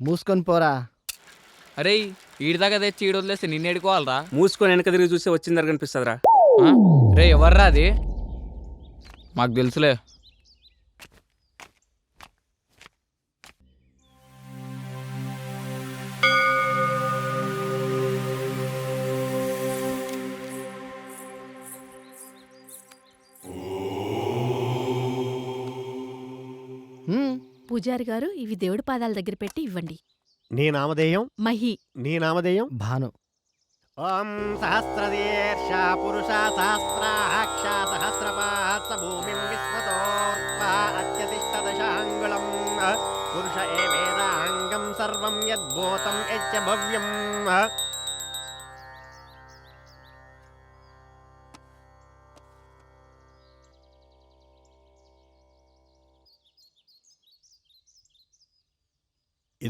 మూసుకొని పోరా. అరే ఈడిదాకా తెచ్చి ఈడు వదిలేస్తే నిన్ను ఎడుకోవాలరా. మూసుకొని వెనక తిరిగి చూస్తే వచ్చిందరు కనిపిస్తుందిరా. రే ఎవర్రా అది? మాకు తెలుసులే. పూజారి గారు ఇవి దేవుడి పాదాల దగ్గర పెట్టి ఇవ్వండి. నీ నామధేయం? మహి. నీ నామధేయం? భాను. ఓం సహస్రదీర్ష పురుష సహస్రాక్ష సహస్రపాత్స భూమిం విశ్వతోర్వా అత్యతిష్ట దశాంగుళం పురుష ఏవేదాంగం సర్వం యద్భూతం యచ్చ భవ్యం